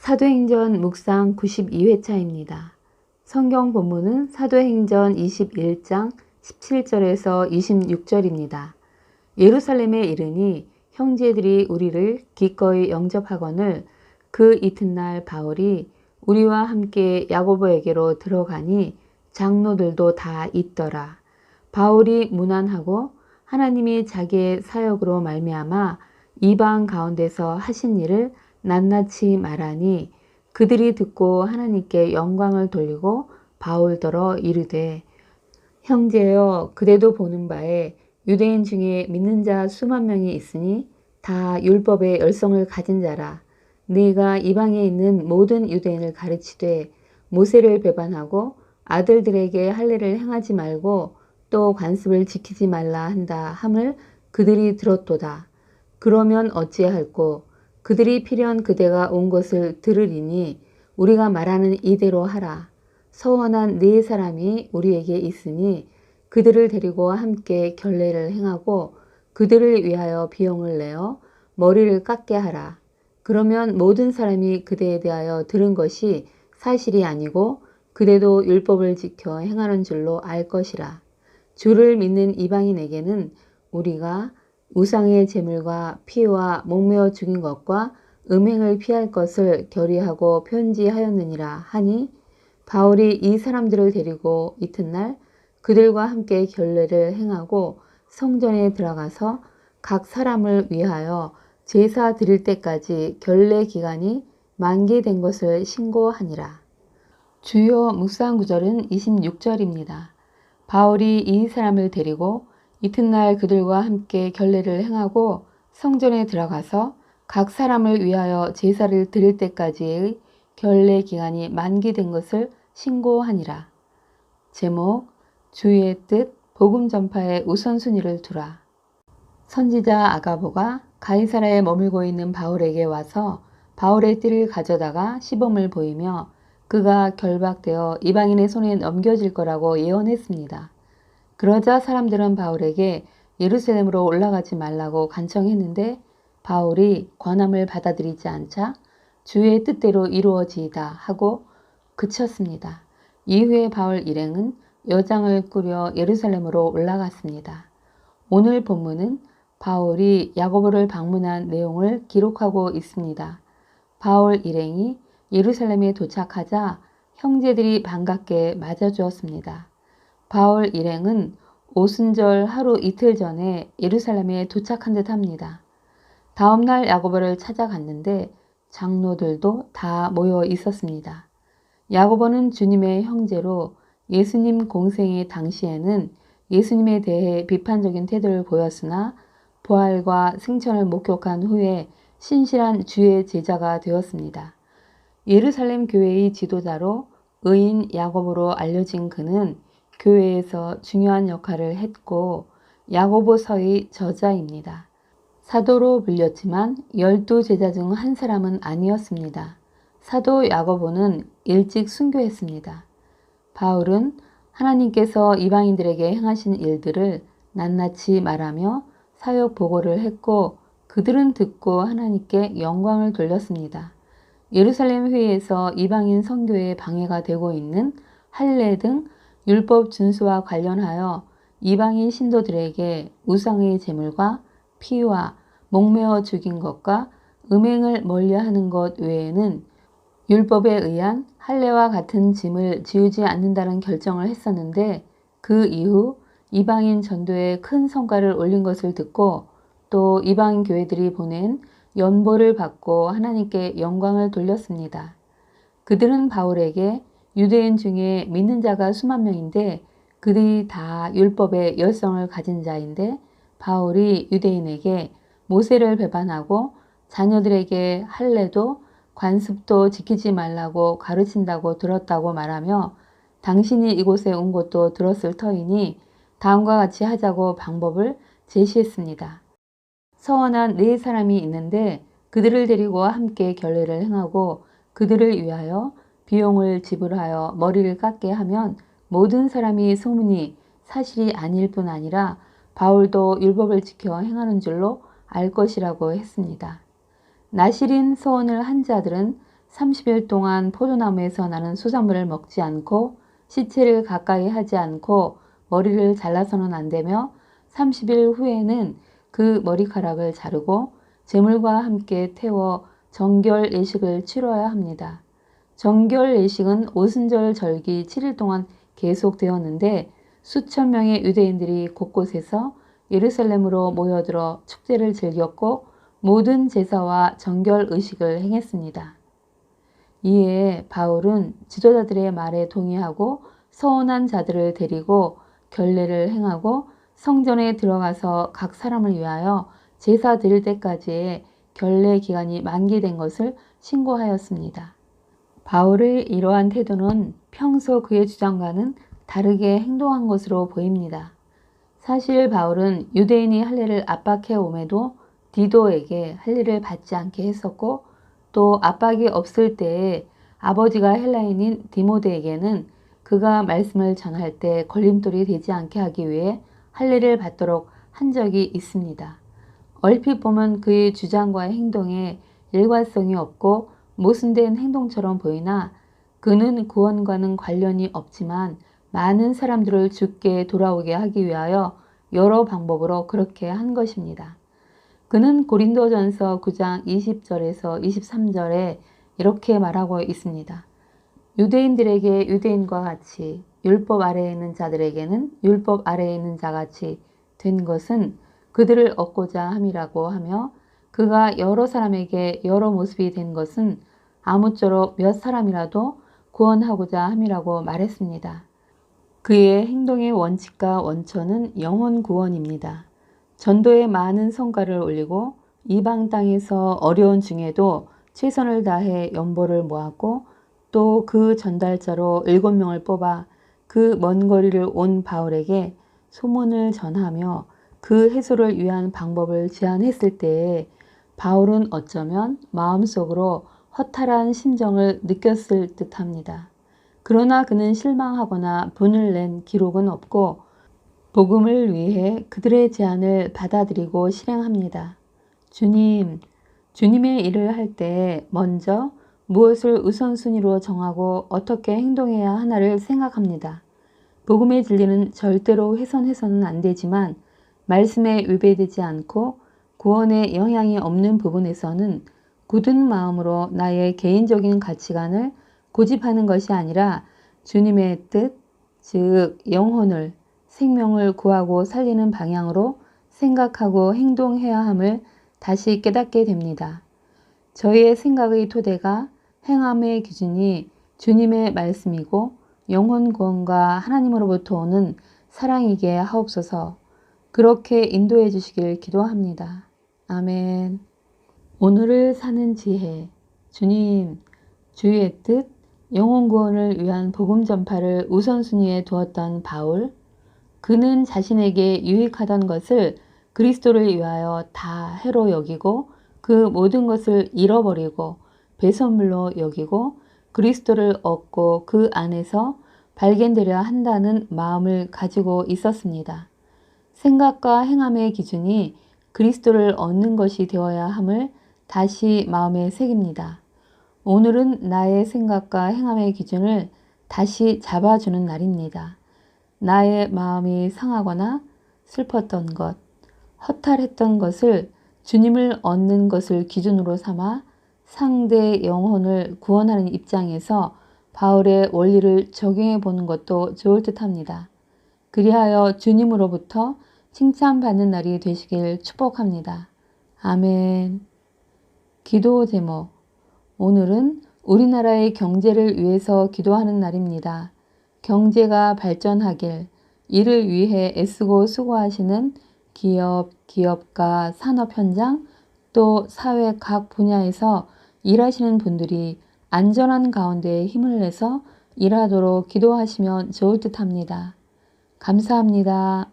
사도행전 묵상 92회차입니다. 성경 본문은 사도행전 21장 17절에서 26절입니다. 예루살렘에 이르니 형제들이 우리를 기꺼이 영접하거늘 그 이튿날 바울이 우리와 함께 야고보에게로 들어가니 장로들도 다 있더라. 바울이 문안하고 하나님이 자기의 사역으로 말미암아 이방 가운데서 하신 일을 낱낱이 말하니 그들이 듣고 하나님께 영광을 돌리고 바울더러 이르되 형제여 그대도 보는 바에 유대인 중에 믿는 자 수만 명이 있으니 다 율법의 열성을 가진 자라. 네가 이방에 있는 모든 유대인을 가르치되 모세를 배반하고 아들들에게 할례를 행하지 말고 또 관습을 지키지 말라 한다 함을 그들이 들었도다. 그러면 어찌할꼬? 그들이 필연 그대가 온 것을 들으리니 우리가 말하는 이대로 하라. 서원한 네 사람이 우리에게 있으니 그들을 데리고 함께 결례를 행하고 그들을 위하여 비용을 내어 머리를 깎게 하라. 그러면 모든 사람이 그대에 대하여 들은 것이 사실이 아니고 그대도 율법을 지켜 행하는 줄로 알 것이라. 주를 믿는 이방인에게는 우리가 우상의 제물과 피와 목매어 죽인 것과 음행을 피할 것을 결의하고 편지하였느니라 하니 바울이 이 사람들을 데리고 이튿날 그들과 함께 결례를 행하고 성전에 들어가서 각 사람을 위하여 제사 드릴 때까지 결례 기간이 만기된 것을 신고하니라. 주요 묵상 구절은 26절입니다. 바울이 이 사람을 데리고 이튿날 그들과 함께 결례를 행하고 성전에 들어가서 각 사람을 위하여 제사를 드릴 때까지의 결례 기간이 만기된 것을 신고하니라. 제목 주의 뜻 복음 전파의 우선순위를 두라. 선지자 아가보가 가이사라에 머물고 있는 바울에게 와서 바울의 띠를 가져다가 시범을 보이며 그가 결박되어 이방인의 손에 넘겨질 거라고 예언했습니다. 그러자 사람들은 바울에게 예루살렘으로 올라가지 말라고 간청했는데 바울이 권함을 받아들이지 않자 주의 뜻대로 이루어지이다 하고 그쳤습니다. 이후에 바울 일행은 여장을 꾸려 예루살렘으로 올라갔습니다. 오늘 본문은 바울이 야고보를 방문한 내용을 기록하고 있습니다. 바울 일행이 예루살렘에 도착하자 형제들이 반갑게 맞아주었습니다. 바울 일행은 오순절 하루 이틀 전에 예루살렘에 도착한 듯 합니다. 다음날 야고보를 찾아갔는데 장로들도 다 모여 있었습니다. 야고보는 주님의 형제로 예수님 공생의 당시에는 예수님에 대해 비판적인 태도를 보였으나 부활과 승천을 목격한 후에 신실한 주의 제자가 되었습니다. 예루살렘 교회의 지도자로 의인 야고보로 알려진 그는 교회에서 중요한 역할을 했고 야고보서의 저자입니다. 사도로 불렸지만 12제자 중 한 사람은 아니었습니다. 사도 야고보는 일찍 순교했습니다. 바울은 하나님께서 이방인들에게 행하신 일들을 낱낱이 말하며 사역 보고를 했고 그들은 듣고 하나님께 영광을 돌렸습니다. 예루살렘 회의에서 이방인 선교에 방해가 되고 있는 할례 등 율법 준수와 관련하여 이방인 신도들에게 우상의 제물과 피와 목매어 죽인 것과 음행을 멀리하는 것 외에는 율법에 의한 할례와 같은 짐을 지우지 않는다는 결정을 했었는데 그 이후 이방인 전도에 큰 성과를 올린 것을 듣고 또 이방인 교회들이 보낸 연보를 받고 하나님께 영광을 돌렸습니다. 그들은 바울에게 유대인 중에 믿는 자가 수만 명인데 그들이 다 율법의 열성을 가진 자인데 바울이 유대인에게 모세를 배반하고 자녀들에게 할례도 관습도 지키지 말라고 가르친다고 들었다고 말하며 당신이 이곳에 온 것도 들었을 터이니 다음과 같이 하자고 방법을 제시했습니다. 서원한 네 사람이 있는데 그들을 데리고 함께 결례를 행하고 그들을 위하여 비용을 지불하여 머리를 깎게 하면 모든 사람이 소문이 사실이 아닐 뿐 아니라 바울도 율법을 지켜 행하는 줄로 알 것이라고 했습니다. 나실인 소원을 한 자들은 30일 동안 포도나무에서 나는 수산물을 먹지 않고 시체를 가까이 하지 않고 머리를 잘라서는 안 되며 30일 후에는 그 머리카락을 자르고 제물과 함께 태워 정결 예식을 치러야 합니다. 정결 예식은 오순절 절기 7일 동안 계속되었는데 수천 명의 유대인들이 곳곳에서 예루살렘으로 모여들어 축제를 즐겼고 모든 제사와 정결 의식을 행했습니다. 이에 바울은 지도자들의 말에 동의하고 서운한 자들을 데리고 결례를 행하고 성전에 들어가서 각 사람을 위하여 제사 드릴 때까지의 결례 기간이 만기된 것을 신고하였습니다. 바울의 이러한 태도는 평소 그의 주장과는 다르게 행동한 것으로 보입니다. 사실 바울은 유대인이 할례를 압박해 오매도 디도에게 할례를 받지 않게 했었고 또 압박이 없을 때에 아버지가 헬라인인 디모데에게는 그가 말씀을 전할 때 걸림돌이 되지 않게 하기 위해 할례를 받도록 한 적이 있습니다. 얼핏 보면 그의 주장과 행동에 일관성이 없고 모순된 행동처럼 보이나 그는 구원과는 관련이 없지만 많은 사람들을 주께 돌아오게 하기 위하여 여러 방법으로 그렇게 한 것입니다. 그는 고린도전서 9장 20절에서 23절에 이렇게 말하고 있습니다. 유대인들에게 유대인과 같이 율법 아래에 있는 자들에게는 율법 아래에 있는 자같이 된 것은 그들을 얻고자 함이라고 하며 그가 여러 사람에게 여러 모습이 된 것은 아무쪼록 몇 사람이라도 구원하고자 함이라고 말했습니다. 그의 행동의 원칙과 원천은 영혼 구원입니다. 전도에 많은 성과를 올리고 이방 땅에서 어려운 중에도 최선을 다해 연보를 모았고 또 그 전달자로 7명을 뽑아 그 먼 거리를 온 바울에게 소문을 전하며 그 해소를 위한 방법을 제안했을 때에 바울은 어쩌면 마음속으로 허탈한 심정을 느꼈을 듯합니다. 그러나 그는 실망하거나 분을 낸 기록은 없고 복음을 위해 그들의 제안을 받아들이고 실행합니다. 주님의 일을 할 때 먼저 무엇을 우선순위로 정하고 어떻게 행동해야 하나를 생각합니다. 복음의 진리는 절대로 훼손해서는 안 되지만 말씀에 위배되지 않고 구원에 영향이 없는 부분에서는 굳은 마음으로 나의 개인적인 가치관을 고집하는 것이 아니라 주님의 뜻, 즉 영혼을, 생명을 구하고 살리는 방향으로 생각하고 행동해야 함을 다시 깨닫게 됩니다. 저희의 생각의 토대가 행함의 기준이 주님의 말씀이고 영혼 구원과 하나님으로부터 오는 사랑이게 하옵소서. 그렇게 인도해 주시길 기도합니다. 아멘. 오늘을 사는 지혜. 주님, 주의 뜻, 영혼 구원을 위한 복음 전파를 우선순위에 두었던 바울. 그는 자신에게 유익하던 것을 그리스도를 위하여 다 해로 여기고 그 모든 것을 잃어버리고 배설물로 여기고 그리스도를 얻고 그 안에서 발견되려 한다는 마음을 가지고 있었습니다. 생각과 행함의 기준이 그리스도를 얻는 것이 되어야 함을 다시 마음에 새깁니다. 오늘은 나의 생각과 행함의 기준을 다시 잡아주는 날입니다. 나의 마음이 상하거나 슬펐던 것, 허탈했던 것을 주님을 얻는 것을 기준으로 삼아 상대의 영혼을 구원하는 입장에서 바울의 원리를 적용해 보는 것도 좋을 듯합니다. 그리하여 주님으로부터 칭찬받는 날이 되시길 축복합니다. 아멘. 기도 제목. 오늘은 우리나라의 경제를 위해서 기도하는 날입니다. 경제가 발전하길, 이를 위해 애쓰고 수고하시는 기업, 기업가, 산업 현장, 또 사회 각 분야에서 일하시는 분들이 안전한 가운데 힘을 내서 일하도록 기도하시면 좋을 듯합니다. 감사합니다.